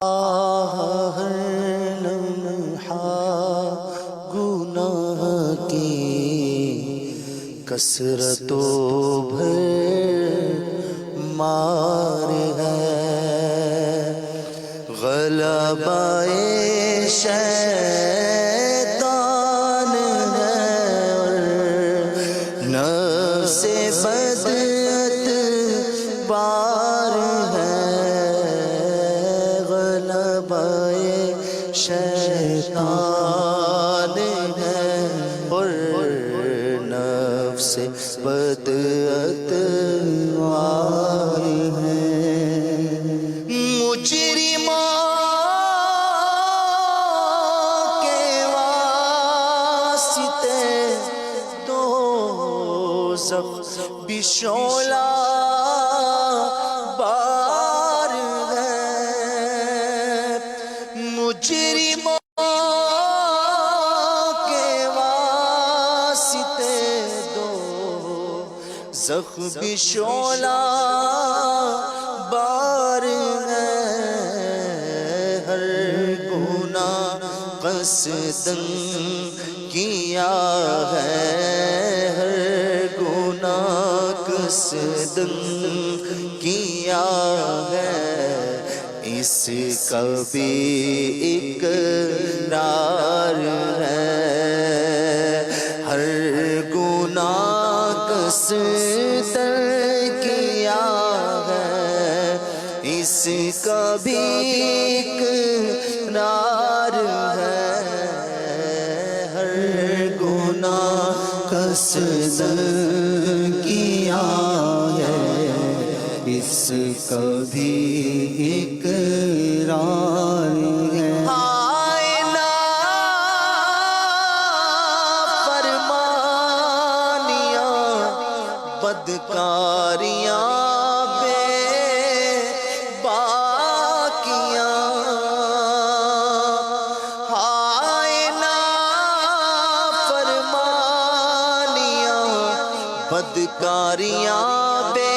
ہر لمحہ گناہ کی کثرت و بھر مار ہے، غلبہ شیطان ہے اور نفس بدعتبار ہے، غلبہ شیطان ہے اور نفس بدعتبار ہے۔ مجرموں کے واسطے دوزخ بشعلہ بار ہے، مجرموں کے واسطے دوزخ بشعلہ بار ہے، ہر گناہ قصداً کیا ہے، ہر گناہ قصداً کیا ہے، اس کا بھی اقرار ہے، ہر گناہ قصداً کیا ہے، اس کا بھی اقرار ہے، ہر گناہ قصداً کیا ہے، اس کا بھی اقرار ہے۔ ہائے نافرمانیاں بدکاریاں بے باکیاں، ہائے نافرمانیاں بدکاریاں بے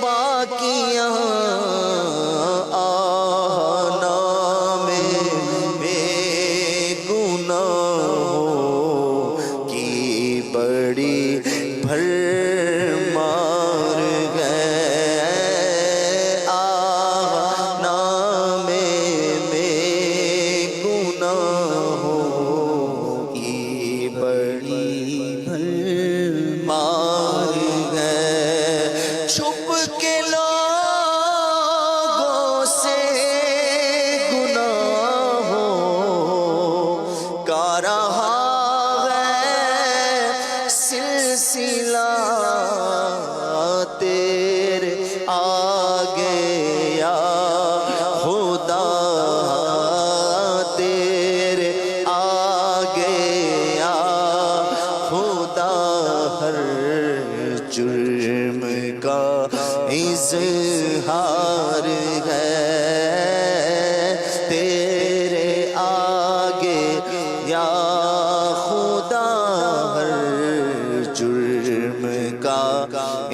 باکیاں، نام بے گناہوں کی بڑی بھرمار ہے، نام بے گناہوں کی بڑی بھرمار ہے، چھپ کے لوگوں سے گناہوں کا رہا ہے سلسلہ، تیرے آگے یا خدا، تیرے آگے یا خدا، ہر جرم کا اظہار ہے، تیرے آگے یا خدا، ہر جرم کا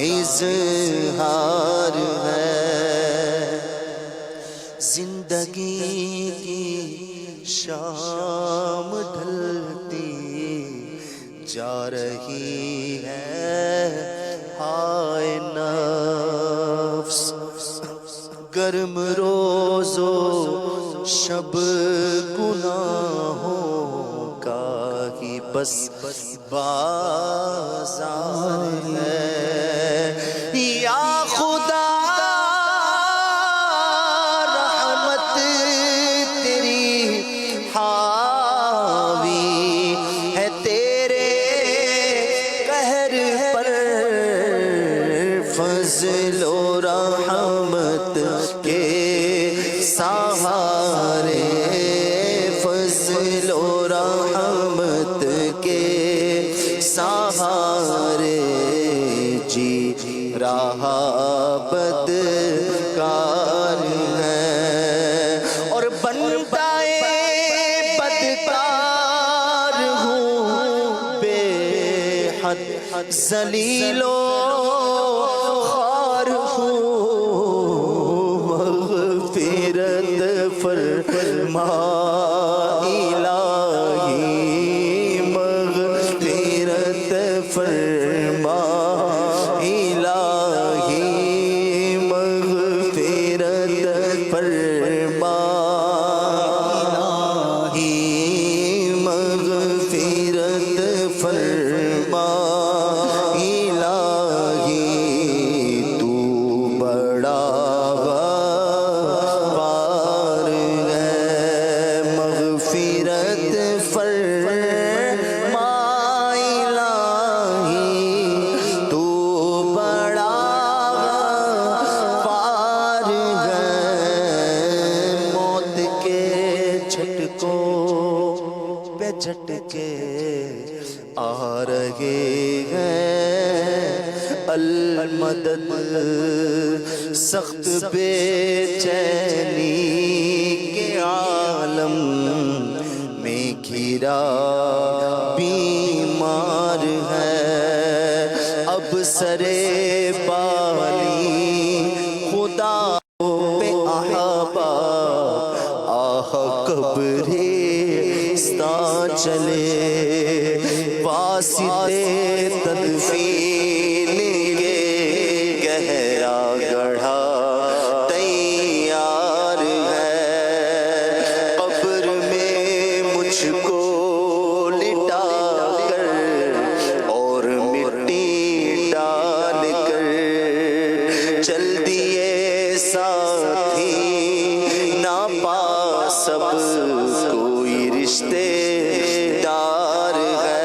اظہار ہے، زندگی کی شام ڈھلتی جا رہی ہے، ہائے نفس گرم روز و شب گناہوں کا ہی بس بازار ہے، یا خدا رحمت تیری حاوی ہے تیرے قہر پر، فضل و رحمت کے سہارے، فضل و رحمت کے سہارے جی رہا بدکار ہے، اور بنتا بدکار ہوں بے حد ذلیل و خوار ہوں، مغفرت فرما الہی مغفرت فرما الہی مغفرت فرما الہی مغفرت فرما الہی تو بڑا غفار ہے مغفرت فرما الہی تو بڑا غفار ہے موت کے جھٹکوں پہ جھٹکے آ رہے ہیں المدد سخت بے چینی کے عالم میں گھرا بیمار ہے اب سرے بالی خدا پہ احابا آہ قبرستان چلے واسطے تدفین کے گہرا گڑھا تیار ہے قبر میں مجھ کو لٹا کر اور مٹی ڈال کر چل دیے ساتھی نہ پا سب کوئی رشتے دار ہے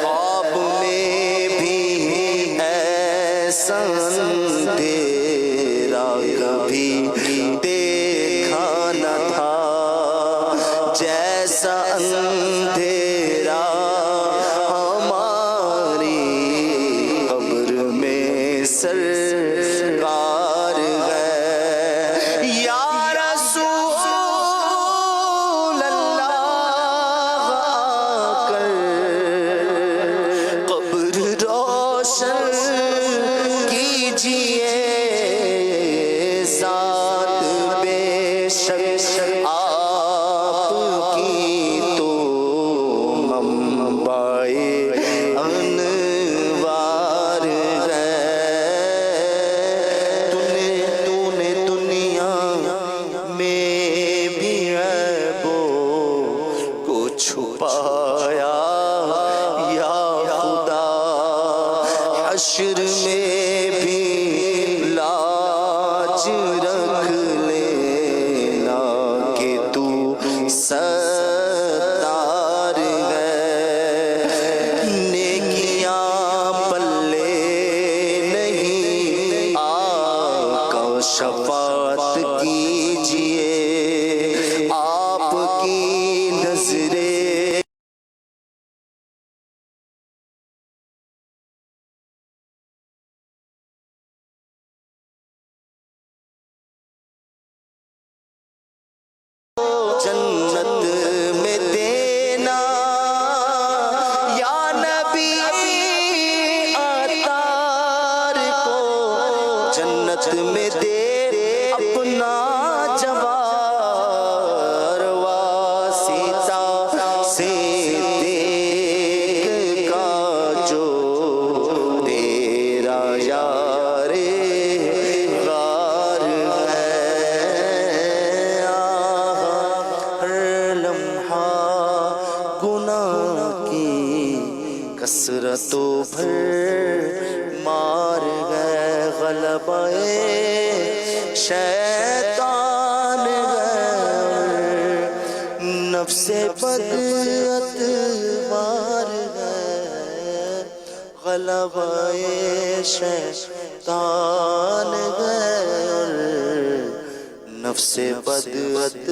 خواب میں بھی ایسا اندھیرا کبھی دیکھا نہ تھا جیسا اندھیرا ہماری قبر میں سرکار ہے یا رسول اللہ کر قبر روشن کیجئے ساتھ بے شک آپ کی تو منبع انوار ہے تو نے دنیا میں بھی عیبوں کو چھپایا یا خدا حشر میں بھی لاج رکھ لینا کہ تو ستار ہے نیکیاں پلے نہیں آقا شفاعت کیجئے آپ کی نظریں جنت میں دینا یا نبی عطار کو جنت میں دے اپنا جوار واسطہ سے دیکھ کا جو تیرا یار غار ہے ہر لمحہ گناہ کی کثرتوں بھر مار گئے غلبہ شیطان گئے نفس بدعت مار گئے غلبہ شیطان گئے نفس بدعت